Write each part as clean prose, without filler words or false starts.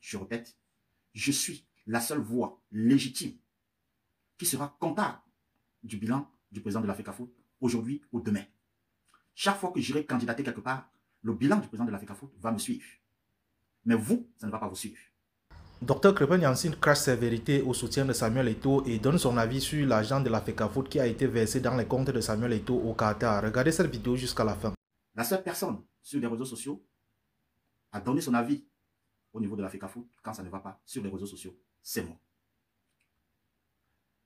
Je répète, je suis la seule voix légitime qui sera comptable du bilan du président de la FECAFOOT aujourd'hui ou demain. Chaque fois que j'irai candidater quelque part, le bilan du président de la FECAFOOT va me suivre. Mais vous, ça ne va pas vous suivre. Dr Crépin Yancine crache ses vérités au soutien de Samuel Eto'o et donne son avis sur l'argent de la FECAFOOT qui a été versé dans les comptes de Samuel Eto'o au Qatar. Regardez cette vidéo jusqu'à la fin. La seule personne sur les réseaux sociaux à donner son avis au niveau de la FECAFOOT quand ça ne va pas sur les réseaux sociaux, c'est moi.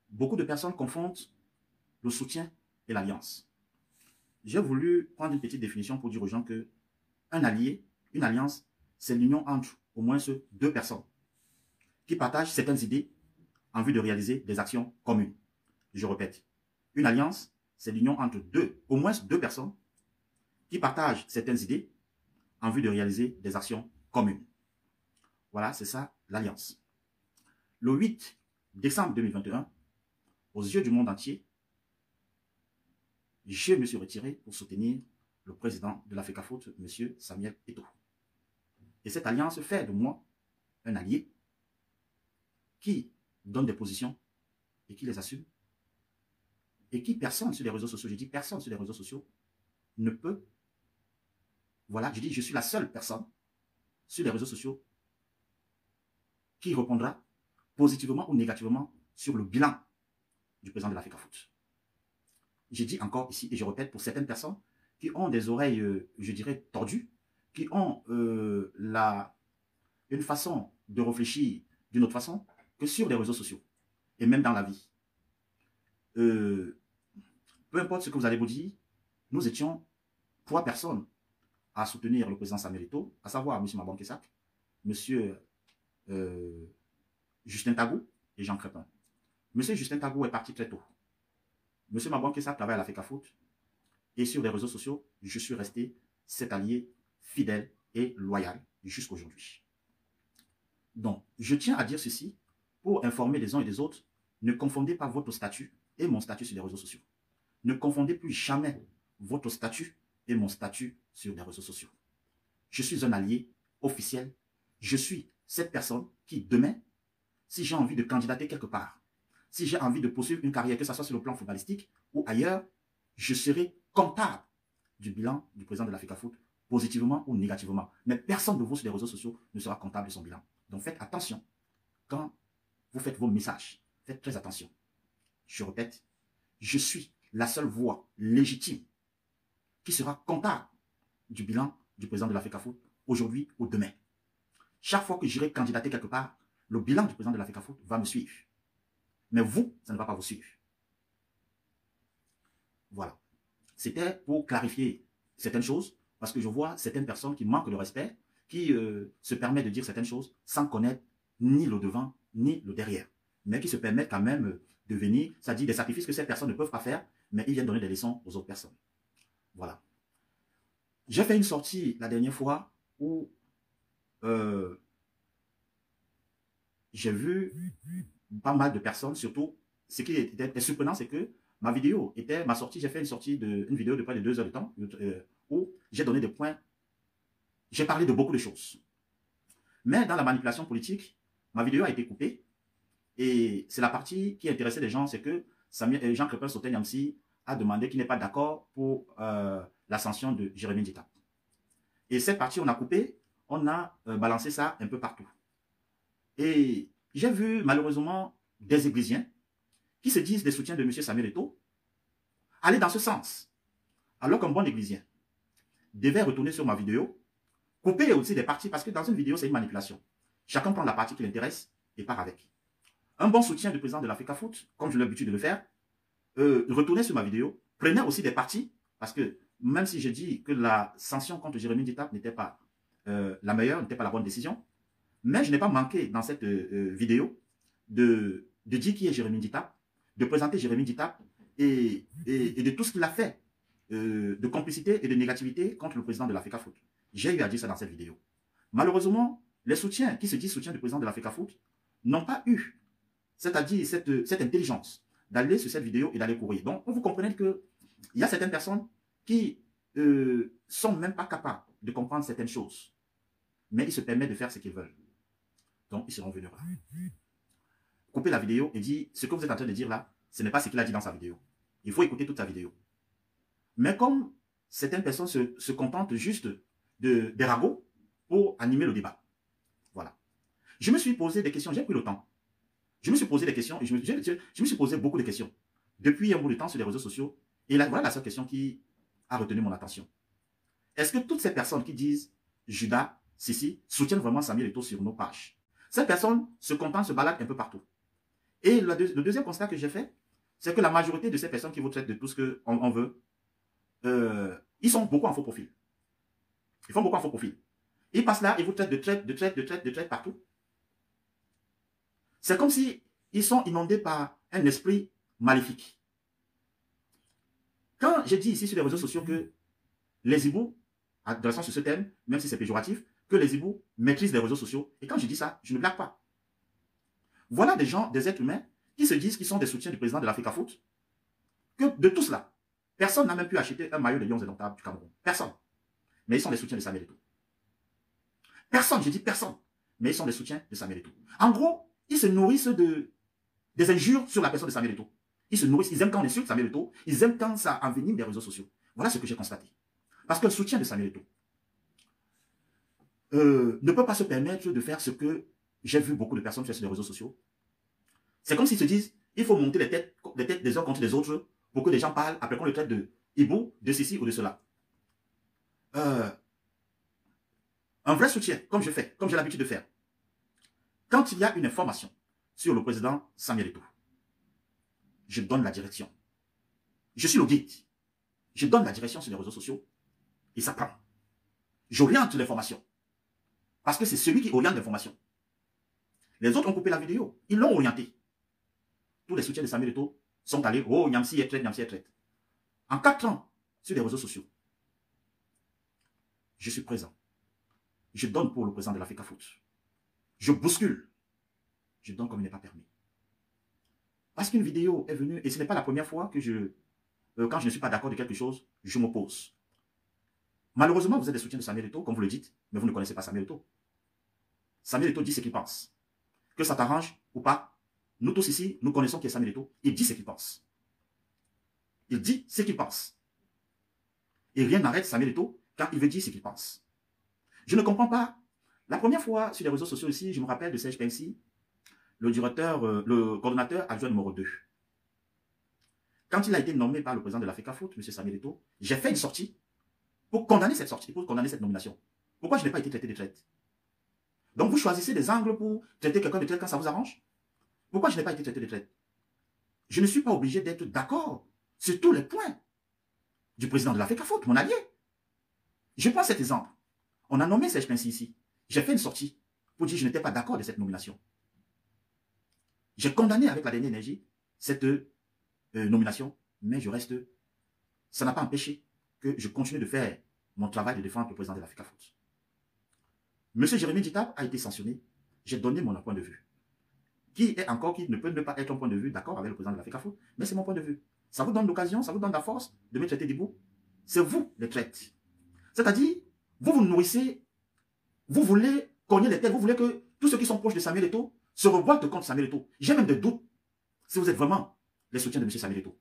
Beaucoup de personnes confondent le soutien et l'alliance. J'ai voulu prendre une petite définition pour dire aux gens que un allié, une alliance, c'est l'union entre au moins deux personnes qui partagent certaines idées en vue de réaliser des actions communes. Je répète, une alliance, c'est l'union entre au moins deux personnes qui partagent certaines idées en vue de réaliser des actions communes. Voilà, c'est ça l'alliance. Le 8 décembre 2021, aux yeux du monde entier, je me suis retiré pour soutenir le président de la FECAFOOT, M. Samuel Eto'o. Et cette alliance fait de moi un allié qui donne des positions et qui les assume. Et qui personne sur les réseaux sociaux, je dis personne sur les réseaux sociaux, ne peut, voilà, je dis je suis la seule personne sur les réseaux sociaux qui répondra positivement ou négativement sur le bilan du président de la FECAFOOT. J'ai dit encore ici, et je répète, pour certaines personnes qui ont des oreilles, je dirais, tordues, qui ont une façon de réfléchir d'une autre façon que sur les réseaux sociaux, et même dans la vie. Peu importe ce que vous allez vous dire, nous étions 3 personnes à soutenir le président Samuel Eto'o, à savoir M. Mabon Kessak, M. Justin Tagou et Jean Crépin. M. Justin Tagou est parti très tôt. M. Mabon Kessak travaille à la FECAFOOT et sur les réseaux sociaux, je suis resté cet allié fidèle et loyal jusqu'à aujourd'hui. Donc, je tiens à dire ceci pour informer les uns et les autres, ne confondez pas votre statut et mon statut sur les réseaux sociaux. Ne confondez plus jamais votre statut et mon statut sur les réseaux sociaux. Je suis un allié officiel. Je suis cette personne qui, demain, si j'ai envie de candidater quelque part, si j'ai envie de poursuivre une carrière, que ce soit sur le plan footballistique ou ailleurs, je serai comptable du bilan du président de la FECAFOOT, positivement ou négativement. Mais personne de vous sur les réseaux sociaux ne sera comptable de son bilan. Donc faites attention quand vous faites vos messages. Faites très attention. Je répète, je suis la seule voix légitime qui sera comptable du bilan du président de la FECAFOOT aujourd'hui ou demain. Chaque fois que j'irai candidater quelque part, le bilan du président de la FECAFOOT va me suivre. Mais vous, ça ne va pas vous suivre. Voilà. C'était pour clarifier certaines choses, parce que je vois certaines personnes qui manquent de respect, qui se permettent de dire certaines choses sans connaître ni le devant, ni le derrière. Mais qui se permettent quand même de venir, ça dit des sacrifices que ces personnes ne peuvent pas faire, mais ils viennent donner des leçons aux autres personnes. Voilà. J'ai fait une sortie la dernière fois où j'ai vu pas mal de personnes, surtout, ce qui était surprenant, c'est que ma sortie, j'ai fait une vidéo de près de 2 heures de temps, où j'ai donné des points, j'ai parlé de beaucoup de choses. Mais dans la manipulation politique, ma vidéo a été coupée, et c'est la partie qui intéressait les gens, c'est que Jean Crépin Soten-Yamsi a demandé qu'il n'est pas d'accord pour l'ascension de Jérémie Ndita. Et cette partie, on a coupé, on a balancé ça un peu partout. Et j'ai vu malheureusement des églisiens qui se disent des soutiens de M. Samuel Eto'o aller dans ce sens. Alors qu'un bon églisien devait retourner sur ma vidéo, couper aussi des parties, parce que dans une vidéo, c'est une manipulation. Chacun prend la partie qui l'intéresse et part avec. Un bon soutien du président de la FECAFOOT, comme j'ai l'habitude de le faire, retournez sur ma vidéo, prenez aussi des parties, parce que même si je dis que la sanction contre Jérémie Ndita n'était pas la meilleure, n'était pas la bonne décision, mais je n'ai pas manqué dans cette vidéo de dire qui est Jérémie Ndita, de présenter Jérémie Ndita et de tout ce qu'il a fait de complicité et de négativité contre le président de la FECAFOOT. J'ai eu à dire ça dans cette vidéo. Malheureusement, les soutiens qui se disent soutiens du président de la FECAFOOT n'ont pas eu, c'est-à-dire cette intelligence d'aller sur cette vidéo et d'aller courir. Donc, vous comprenez qu'il y a certaines personnes qui sont même pas capables de comprendre certaines choses, mais ils se permettent de faire ce qu'ils veulent. Donc, ils seront venus là. Couper la vidéo et dire, ce que vous êtes en train de dire là, ce n'est pas ce qu'il a dit dans sa vidéo. Il faut écouter toute sa vidéo. Mais comme certaines personnes se contentent juste des ragots pour animer le débat. Voilà. Je me suis posé des questions, j'ai pris le temps. Je me suis posé des questions, et je me suis posé beaucoup de questions depuis un bout de temps sur les réseaux sociaux. Et là, voilà la seule question qui a retenu mon attention. Est-ce que toutes ces personnes qui disent Judas, Sissi, soutiennent vraiment Samuel Eto'o sur nos pages? Ces personnes se contentent, se baladent un peu partout. Et le deuxième constat que j'ai fait, c'est que la majorité de ces personnes qui vous traitent de tout ce qu'on veut, ils sont beaucoup en faux profil. Ils font beaucoup en faux profil. Ils passent là, ils vous traitent de traite partout. C'est comme si ils sont inondés par un esprit maléfique. Quand j'ai dit ici sur les réseaux sociaux que les hiboux, adressant sur ce thème, même si c'est péjoratif, que les hiboux maîtrisent les réseaux sociaux, et quand je dis ça, je ne blague pas. Voilà des gens, des êtres humains, qui se disent qu'ils sont des soutiens du président de l'Africa Foot, que de tout cela, personne n'a même pu acheter un maillot de Lions Indomptables du Cameroun. Personne. Mais ils sont des soutiens de Samuel Eto'o. Personne, je dis personne. Mais ils sont des soutiens de Samuel Eto'o. En gros, ils se nourrissent des injures sur la personne de Samuel Eto'o. Ils se nourrissent, ils aiment quand on insulte Samuel Eto'o, ils aiment quand ça envenime des réseaux sociaux. Voilà ce que j'ai constaté. Parce que le soutien de Samuel Eto'o ne peut pas se permettre de faire ce que j'ai vu beaucoup de personnes faire sur les réseaux sociaux. C'est comme s'ils se disent, il faut monter les têtes des uns contre les autres pour que les gens parlent, après qu'on le traite de hibou, de ceci ou de cela. Un vrai soutien, comme je fais, comme j'ai l'habitude de faire. Quand il y a une information sur le président Samuel Eto'o, je donne la direction. Je suis le guide. Je donne la direction sur les réseaux sociaux et ça prend. J'oriente l'information. Parce que c'est celui qui oriente l'information. Les autres ont coupé la vidéo. Ils l'ont orienté. Tous les soutiens de Samuel Eto'o sont allés, oh, Nyamsi est traite, Nyamsi est traite. En 4 ans, sur les réseaux sociaux, je suis présent. Je donne pour le président de l'Africa Foot. Je bouscule. Je donne comme il n'est pas permis. Parce qu'une vidéo est venue, et ce n'est pas la première fois que quand je ne suis pas d'accord de quelque chose, je m'oppose. Malheureusement, vous êtes des soutiens de Samuel Eto'o, comme vous le dites, mais vous ne connaissez pas Samuel Eto'o. Samuel Eto'o dit ce qu'il pense. Que ça t'arrange ou pas, nous tous ici, nous connaissons qui est Samuel Eto'o. Il dit ce qu'il pense. Il dit ce qu'il pense. Et rien n'arrête Samuel Eto'o quand il veut dire ce qu'il pense. Je ne comprends pas. La première fois sur les réseaux sociaux ici, je me rappelle de Serge Pensi, le coordonnateur adjoint numéro 2. Quand il a été nommé par le président de l'Africa Foot, M. Samuel Eto'o, j'ai fait une sortie pour condamner cette sortie, pour condamner cette nomination. Pourquoi je n'ai pas été traité de traite? Donc vous choisissez des angles pour traiter quelqu'un de traite quand ça vous arrange? Pourquoi je n'ai pas été traité de traite? Je ne suis pas obligé d'être d'accord sur tous les points du président de l'Africa Foot, mon allié. Je prends cet exemple. On a nommé Serge Pensi ici. J'ai fait une sortie pour dire que je n'étais pas d'accord de cette nomination. J'ai condamné avec la dernière énergie cette nomination, mais je reste... Ça n'a pas empêché que je continue de faire mon travail de défendre le président de l'Africa Foot. Monsieur Jérémy Djitab a été sanctionné. J'ai donné mon point de vue. Qui ne peut ne pas être un point de vue d'accord avec le président de l'Africa Foot, mais c'est mon point de vue. Ça vous donne l'occasion, ça vous donne la force de me traiter d'hibou. C'est vous les traites. C'est-à-dire, vous vous nourrissez, vous voulez cogner les têtes, vous voulez que tous ceux qui sont proches de Samuel Eto'o se révoltent contre Samuel Eto'o. J'ai même des doutes si vous êtes vraiment les soutiens de M. Samuel Eto'o.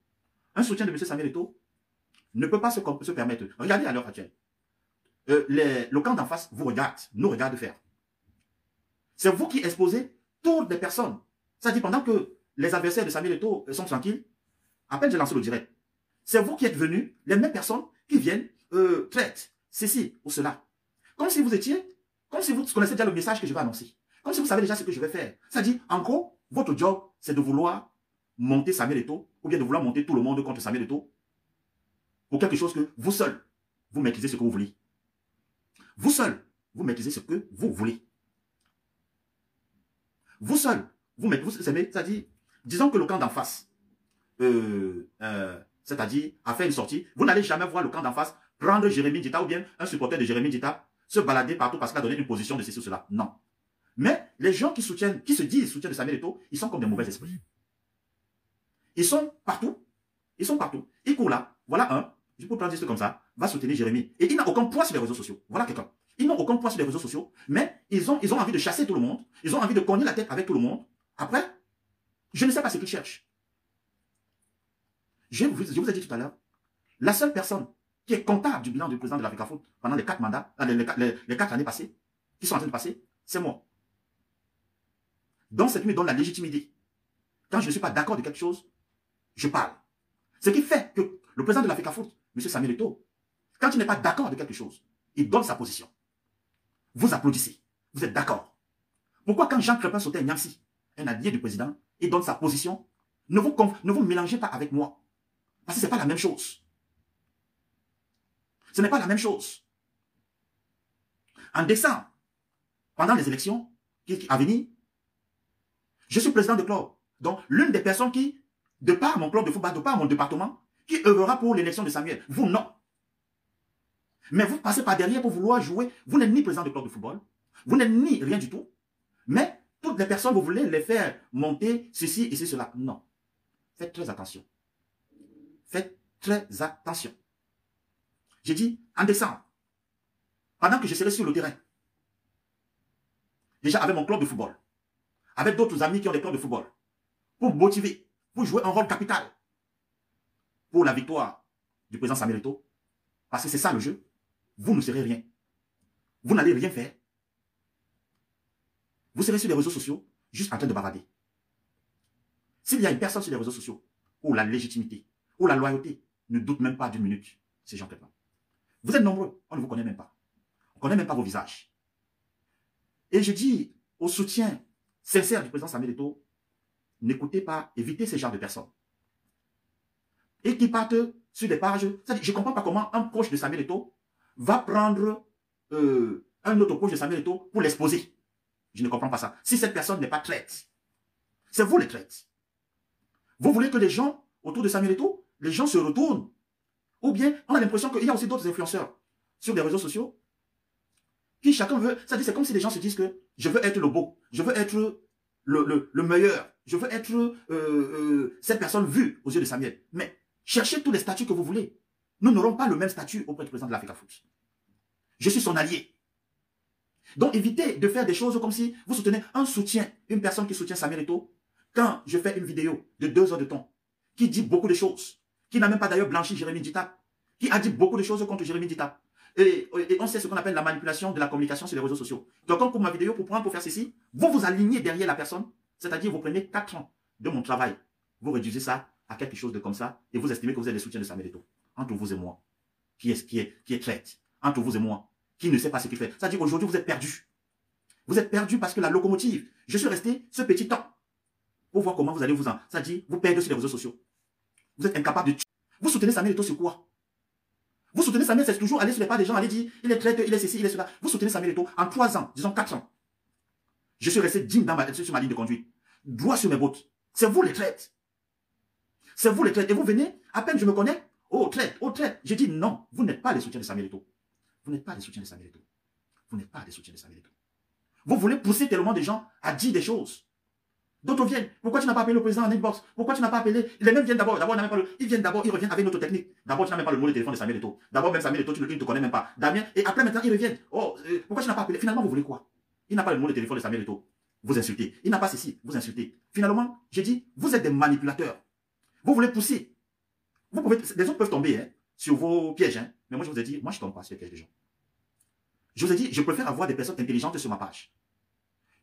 Un soutien de M. Samuel Eto'o ne peut pas se permettre. Regardez à l'heure actuelle. Le camp d'en face vous regarde, nous regarde faire. C'est vous qui exposez toutes les personnes. C'est-à-dire pendant que les adversaires de Samuel Eto'o sont tranquilles, à peine j'ai lancé le direct. C'est vous qui êtes venus, les mêmes personnes qui viennent, traitent ceci ou cela. Comme si vous connaissez déjà le message que je vais annoncer. Comme si vous savez déjà ce que je vais faire. C'est-à-dire, en gros, votre job, c'est de vouloir monter Samuel Eto'o, ou bien de vouloir monter tout le monde contre Samuel Eto'o, pour quelque chose que vous seul, vous maîtrisez ce que vous voulez. Vous seul, vous maîtrisez ce que vous voulez. Vous seul, vous maîtrisez, c'est-à-dire, disons que le camp d'en face, c'est-à-dire, a fait une sortie, vous n'allez jamais voir le camp d'en face prendre Jérémy Djitab ou bien un supporter de Jérémy Djitab se balader partout parce qu'il a donné une position de ceci ou cela. Non. Mais les gens qui se disent soutiens de Samuel Eto'o, ils sont comme des mauvais esprits. Ils sont partout. Ils sont partout. Ils courent là. Voilà un, je peux prendre juste comme ça, va soutenir Jérémy. Et il n'a aucun poids sur les réseaux sociaux. Voilà quelqu'un. Ils n'ont aucun poids sur les réseaux sociaux, mais ils ont envie de chasser tout le monde. Ils ont envie de cogner la tête avec tout le monde. Après, je ne sais pas ce qu'ils cherchent. Je vous ai dit tout à l'heure, la seule personne qui est comptable du bilan du président de la FECAFOOT pendant les 4 mandats, les 4 années passées, qui sont en train de passer, c'est moi. Donc, c'est qui me donne la légitimité. Quand je ne suis pas d'accord de quelque chose, je parle. Ce qui fait que le président de la FECAFOOT, M. Samuel Eto'o, quand il n'est pas d'accord de quelque chose, il donne sa position. Vous applaudissez. Vous êtes d'accord. Pourquoi quand Jean Crépin sautait à Niamsi, un allié du président, il donne sa position, ne vous mélangez pas avec moi. Parce que ce n'est pas la même chose. Ce n'est pas la même chose. En décembre, pendant les élections à venir, je suis président de club. Donc, l'une des personnes qui, de par mon club de football, de par mon département, qui œuvrera pour l'élection de Samuel, vous non. Mais vous passez par derrière pour vouloir jouer. Vous n'êtes ni président de club de football, vous n'êtes ni rien du tout. Mais toutes les personnes, vous voulez les faire monter ceci et cela. Non. Faites très attention. Faites très attention. J'ai dit, en décembre, pendant que je serai sur le terrain, déjà avec mon club de football, avec d'autres amis qui ont des clubs de football, pour motiver, pour jouer un rôle capital pour la victoire du président Samuel Eto'o, parce que c'est ça le jeu, vous ne serez rien. Vous n'allez rien faire. Vous serez sur les réseaux sociaux, juste en train de bavarder. S'il y a une personne sur les réseaux sociaux, où la légitimité, où la loyauté ne doute même pas d'une minute, c'est Jean Crépin. Vous êtes nombreux, on ne vous connaît même pas. On ne connaît même pas vos visages. Et je dis au soutien sincère du président Samuel Eto'o, n'écoutez pas, évitez ce genre de personnes. Et qui partent sur des pages. Je ne comprends pas comment un proche de Samuel Eto'o va prendre un autre proche de Samuel Eto'o pour l'exposer. Je ne comprends pas ça. Si cette personne n'est pas traite, c'est vous les traites. Vous voulez que les gens autour de Samuel Eto'o, les gens se retournent. Ou bien, on a l'impression qu'il y a aussi d'autres influenceurs sur les réseaux sociaux qui chacun veut. C'est comme si les gens se disent que je veux être le beau, je veux être le meilleur, je veux être cette personne vue aux yeux de Samuel. Mais cherchez tous les statuts que vous voulez. Nous n'aurons pas le même statut auprès du président de la FECAFOOT. Je suis son allié. Donc évitez de faire des choses comme si vous soutenez une personne qui soutient Samuel Eto'o. Quand je fais une vidéo de 2 heures de temps, qui dit beaucoup de choses, qui n'a même pas d'ailleurs blanchi Jérémy Dita, qui a dit beaucoup de choses contre Jérémy Dita. Et on sait ce qu'on appelle la manipulation de la communication sur les réseaux sociaux. Donc, comme pour ma vidéo, pour faire ceci, vous vous alignez derrière la personne, c'est-à-dire vous prenez 4 ans de mon travail, vous réduisez ça à quelque chose de comme ça, et vous estimez que vous êtes le soutien de Samuel Eto'o. Entre vous et moi, qui est traite, entre vous et moi, qui ne sait pas ce qu'il fait. C'est-à-dire aujourd'hui, vous êtes perdu. Vous êtes perdu parce que la locomotive, je suis resté ce petit temps pour voir comment vous allez c'est-à-dire, vous perdez sur les réseaux sociaux. Vous êtes incapable de tuer. Vous soutenez Samuel Eto'o sur quoi? Vous soutenez Samuel, c'est toujours aller sur les pas des gens, aller dire, il est traître, il est ceci, il est cela. Vous soutenez Samuel Eto'o en 3 ans, disons 4 ans. Je suis resté digne sur ma ligne de conduite. Droit sur mes bottes. C'est vous les traites. C'est vous les traites. Et vous venez, à peine je me connais, oh traite, oh traite. J'ai dit non, vous n'êtes pas les soutiens de Samuel Eto'o. Vous n'êtes pas les soutiens de Samuel Eto'o. Vous n'êtes pas les soutiens de Samuel Eto'o. Vous voulez pousser tellement de gens à dire des choses. D'autres viennent. Pourquoi tu n'as pas appelé le président en inbox? Pourquoi tu n'as pas appelé? Les mêmes viennent d'abord. Ils viennent d'abord, ils reviennent avec notre technique. D'abord, tu n'as même pas le numéro de téléphone de Samuel Eto'o. D'abord, même Samuel Eto'o, tu ne te connais même pas. Damien, et après maintenant, ils reviennent. Oh, pourquoi tu n'as pas appelé? Finalement, vous voulez quoi? Il n'a pas le numéro de téléphone de Samuel Eto'o. Vous insultez. Il n'a pas ceci. Vous insultez. Finalement, j'ai dit, vous êtes des manipulateurs. Vous voulez pousser. Les autres peuvent tomber sur vos pièges. Mais moi, je vous ai dit, moi, je ne tombe pas sur les pièges des gens. Je vous ai dit, je préfère avoir des personnes intelligentes sur ma page.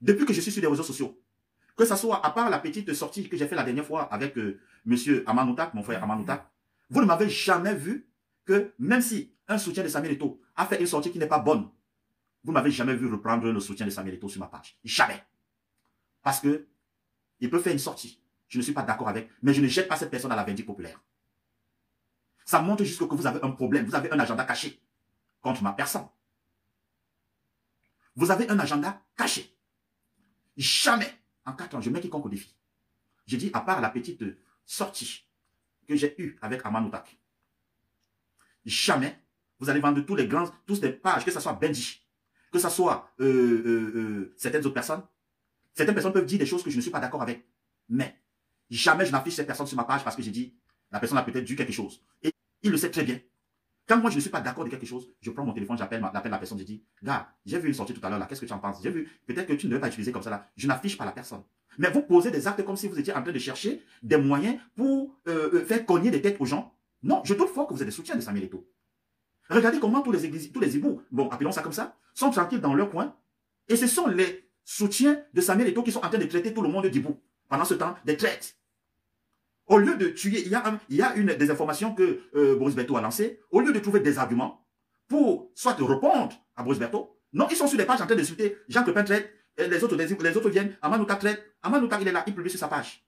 Depuis que je suis sur les réseaux sociaux, que ce soit à part la petite sortie que j'ai fait la dernière fois avec monsieur Amanoutak, mon frère Amanoutak, vous ne m'avez jamais vu que même si un soutien de Samuel Eto'o a fait une sortie qui n'est pas bonne, vous ne m'avez jamais vu reprendre le soutien de Samuel Eto'o sur ma page. Jamais. Parce que il peut faire une sortie. Je ne suis pas d'accord avec, mais je ne jette pas cette personne à la vindicte populaire. Ça montre juste que vous avez un problème, vous avez un agenda caché contre ma personne. Vous avez un agenda caché. Jamais, en 4 ans, je mets quiconque au défi. J'ai dit, à part la petite sortie que j'ai eue avec Amanoutak, jamais, vous allez vendre tous les pages, que ce soit Benji, que ce soit certaines autres personnes. Certaines personnes peuvent dire des choses que je ne suis pas d'accord avec. Mais jamais je n'affiche cette personne sur ma page parce que j'ai dit, la personne a peut-être dû quelque chose. Et il le sait très bien. Quand moi, je ne suis pas d'accord de quelque chose, je prends mon téléphone, j'appelle la personne, je dis, gars, j'ai vu une sortie tout à l'heure là, qu'est-ce que tu en penses? J'ai vu, peut-être que tu ne devais pas utiliser comme ça là. Je n'affiche pas la personne. Mais vous posez des actes comme si vous étiez en train de chercher des moyens pour faire cogner des têtes aux gens. Non, je doute fort que vous êtes des soutiens de Samuel Eto'o. Regardez comment tous les hiboux, bon, appelons ça comme ça, sont tranquilles dans leur coin. Et ce sont les soutiens de Samuel Eto'o qui sont en train de traiter tout le monde d'hibou. Pendant ce temps, des traites. Au lieu de tuer, il y a une des informations que Boris Berthaud a lancées. Au lieu de trouver des arguments pour soit répondre à Boris Berthaud, non, ils sont sur des pages en train de discuter. Jean Clepin traite, les autres viennent. Amanouta traite. Amanouta, il est là, il publie sur sa page.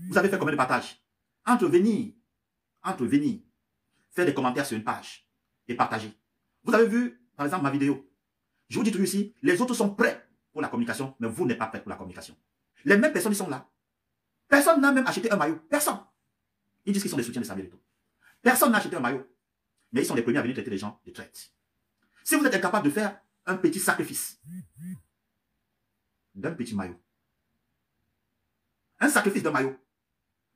Vous avez fait combien de partages? Entre venir, faire des commentaires sur une page et partager. Vous avez vu, par exemple, ma vidéo. Je vous dis toujours ici, les autres sont prêts pour la communication, mais vous n'êtes pas prêts pour la communication. Les mêmes personnes, ils sont là. Personne n'a même acheté un maillot. Personne. Ils disent qu'ils sont des soutiens de Samuel Eto'o. Personne n'a acheté un maillot. Mais ils sont les premiers à venir traiter les gens de traite. Si vous êtes incapable de faire un petit sacrifice d'un petit maillot, un sacrifice d'un maillot,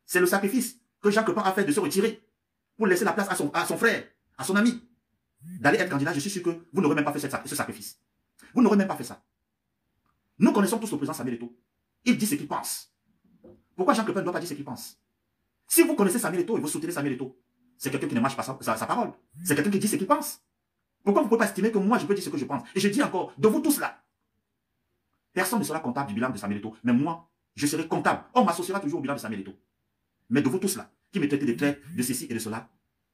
c'est le sacrifice que Jacques Lepin a fait de se retirer pour laisser la place à son frère, à son ami, d'aller être candidat. Je suis sûr que vous n'aurez même pas fait ce sacrifice. Vous n'aurez même pas fait ça. Nous connaissons tous le président Samuel Eto'o. Il dit ce qu'il pense. Pourquoi Jacques Lepin ne doit pas dire ce qu'il pense? Si vous connaissez Samuel Eto'o et vous soutenez Samuel Eto'o, c'est quelqu'un qui ne marche pas sa parole. C'est quelqu'un qui dit ce qu'il pense. Pourquoi vous ne pouvez pas estimer que moi, je peux dire ce que je pense? Et je dis encore, de vous tous là, personne ne sera comptable du bilan de Samuel Eto'o. Mais moi, je serai comptable. On m'associera toujours au bilan de Samuel Eto'o. Mais de vous tous là, qui me traitez de traite, de ceci et de cela,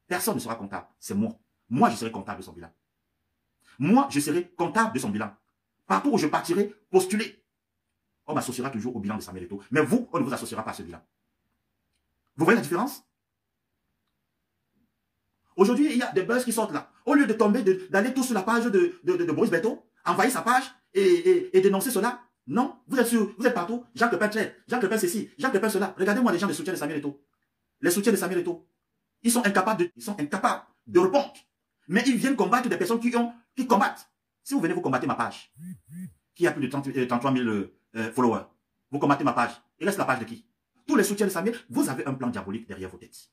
personne ne sera comptable. C'est moi. Moi, je serai comptable de son bilan. Moi, je serai comptable de son bilan. Partout où je partirai, postuler. On m'associera toujours au bilan de Samuel Eto'o. Mais vous, on ne vous associera pas à ce bilan. Vous voyez la différence? Aujourd'hui, il y a des buzz qui sortent là. Au lieu de tomber, d'aller tous sur la page de Boris Berthaud, envahir sa page et dénoncer cela, non, vous êtes partout. Jacques Lepin traite, Jacques Lepin ceci, Jacques Lepin cela. Regardez-moi les gens de soutien de Samuel Eto'o. Les soutiens de Samuel Eto'o. Ils sont incapables de répondre. Mais ils viennent combattre des personnes qui combattent. Si vous venez, vous combattez ma page, qui a plus de 33 000 followers. Vous combattez ma page. Il reste la page de qui? Tous les soutiens de Samuel, vous avez un plan diabolique derrière vos têtes.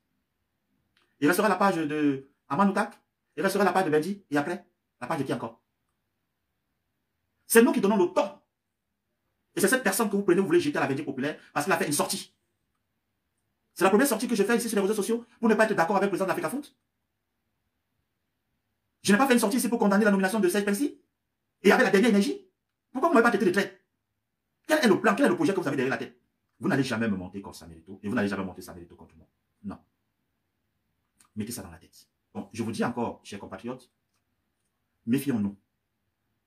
Il restera la page de Amanoutak, il restera la page de Benji, et après, la page de qui encore? C'est nous qui donnons le ton. Et c'est cette personne que vous prenez, vous voulez jeter à la Benji populaire, parce qu'il a fait une sortie. C'est la première sortie que je fais ici sur les réseaux sociaux, pour ne pas être d'accord avec le président de l'Africa Foot. Je n'ai pas fait une sortie ici pour condamner la nomination de Serge Pensi, et avec la dernière énergie. Pourquoi vous ne m'avez pas traité de traite? Quel est le plan, quel est le projet que vous avez derrière la tête? Vous n'allez jamais me monter contre Samuel Eto'o, et vous n'allez jamais monter Samuel Eto'o contre moi. Non. Mettez ça dans la tête. Bon, je vous dis encore, chers compatriotes, méfions-nous.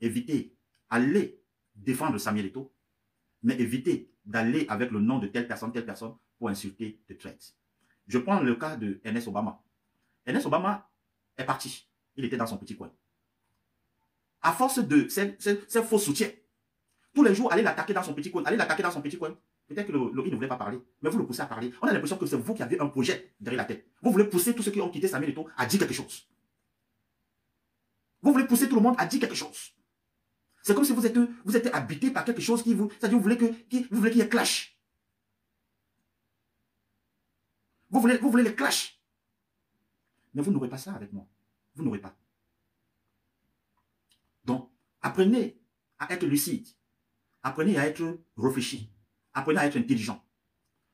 Évitez, allez défendre Samuel Eto'o, mais évitez d'aller avec le nom de telle personne pour insulter de traite. Je prends le cas de Ernest Obama. Ernest Obama est parti. Il était dans son petit coin. À force de ces faux soutiens, tous les jours, allez l'attaquer dans son petit coin, Peut-être que il ne voulait pas parler, mais vous le poussez à parler. On a l'impression que c'est vous qui avez un projet derrière la tête. Vous voulez pousser tous ceux qui ont quitté Samuel Eto'o à dire quelque chose. Vous voulez pousser tout le monde à dire quelque chose. C'est comme si vous êtes habité par quelque chose c'est-à-dire vous voulez qu'il y ait clash. Vous voulez les clash. Mais vous n'aurez pas ça avec moi. Vous n'aurez pas. Donc, apprenez à être lucide. Apprenez à être réfléchi. Apprenez à être intelligent.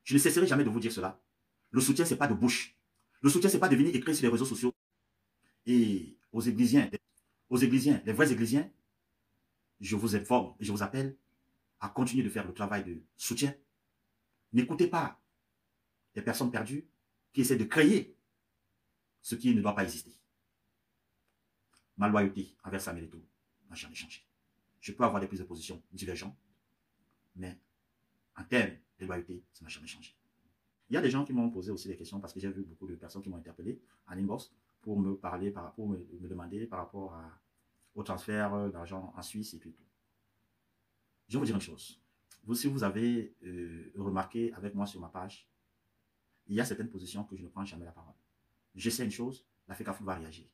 Je ne cesserai jamais de vous dire cela. Le soutien, ce n'est pas de bouche. Le soutien, ce n'est pas de venir écrire sur les réseaux sociaux. Et aux églisiens, les vrais églisiens, je vous informe et je vous appelle à continuer de faire le travail de soutien. N'écoutez pas les personnes perdues qui essaient de créer ce qui ne doit pas exister. Ma loyauté envers Samuel Eto'o n'a jamais changé. Je peux avoir des prises de position divergentes, mais en termes de loyauté, ça n'a jamais changé. Il y a des gens qui m'ont posé aussi des questions parce que j'ai vu beaucoup de personnes qui m'ont interpellé en inbox pour me parler, pour me demander par rapport au transfert d'argent en Suisse et puis tout. Je vais vous dire une chose. Si vous avez remarqué avec moi sur ma page, il y a certaines positions que je ne prends jamais la parole. Je sais une chose, l'Africa Foot va réagir.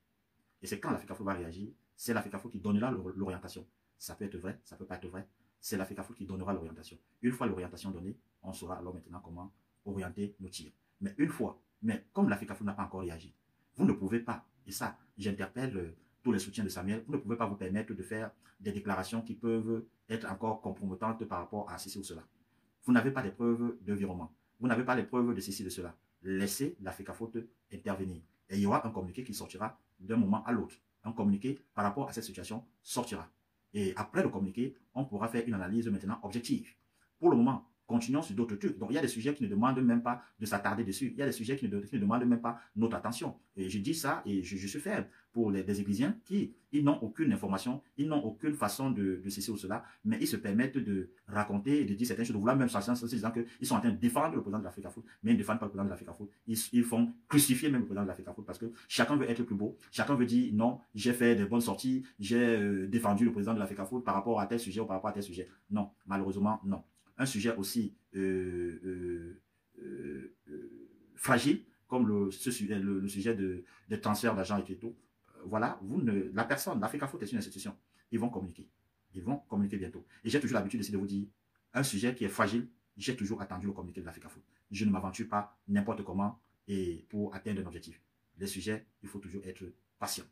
Et c'est quand l'Africa Foot va réagir, c'est l'Africa Foot qui donnera l'orientation. Ça peut être vrai, ça ne peut pas être vrai. C'est l'Africa Foot qui donnera l'orientation. Une fois l'orientation donnée, on saura alors maintenant comment orienter nos tirs. Mais comme l'Africa Foot n'a pas encore réagi, vous ne pouvez pas Et ça, j'interpelle tous les soutiens de Samuel. Vous ne pouvez pas vous permettre de faire des déclarations qui peuvent être encore compromettantes par rapport à ceci ou cela. Vous n'avez pas les preuves de virement. Vous n'avez pas les preuves de ceci, de cela. Laissez la FECAFOOT intervenir. Et il y aura un communiqué qui sortira d'un moment à l'autre. Un communiqué par rapport à cette situation sortira. Et après le communiqué, on pourra faire une analyse maintenant objective. Pour le moment, continuons sur d'autres trucs. Donc, il y a des sujets qui ne demandent même pas de s'attarder dessus. Il y a des sujets qui ne demandent même pas notre attention. Et je dis ça et je suis ferme pour des églisiens qui ils n'ont aucune information, ils n'ont aucune façon de ceci ou cela, mais ils se permettent de raconter et de dire certaines choses, de vouloir même s'en disant qu'ils sont en train de défendre le président de la FECAFOOT, mais ils ne défendent pas le président de la FECAFOOT. Ils font crucifier même le président de la FECAFOOT parce que chacun veut être plus beau, chacun veut dire non, j'ai fait de bonnes sorties, j'ai défendu le président de la FECAFOOT par rapport à tel sujet ou par rapport à tel sujet. Non, malheureusement, non. Un sujet aussi fragile comme le sujet de transfert d'argent et tout, voilà, la personne, la FECAFOOT est une institution. Ils vont communiquer. Ils vont communiquer bientôt. Et j'ai toujours l'habitude de vous dire, un sujet qui est fragile, j'ai toujours attendu le communiqué de la FECAFOOT. Je ne m'aventure pas n'importe comment et pour atteindre un objectif. Les sujets, il faut toujours être patient.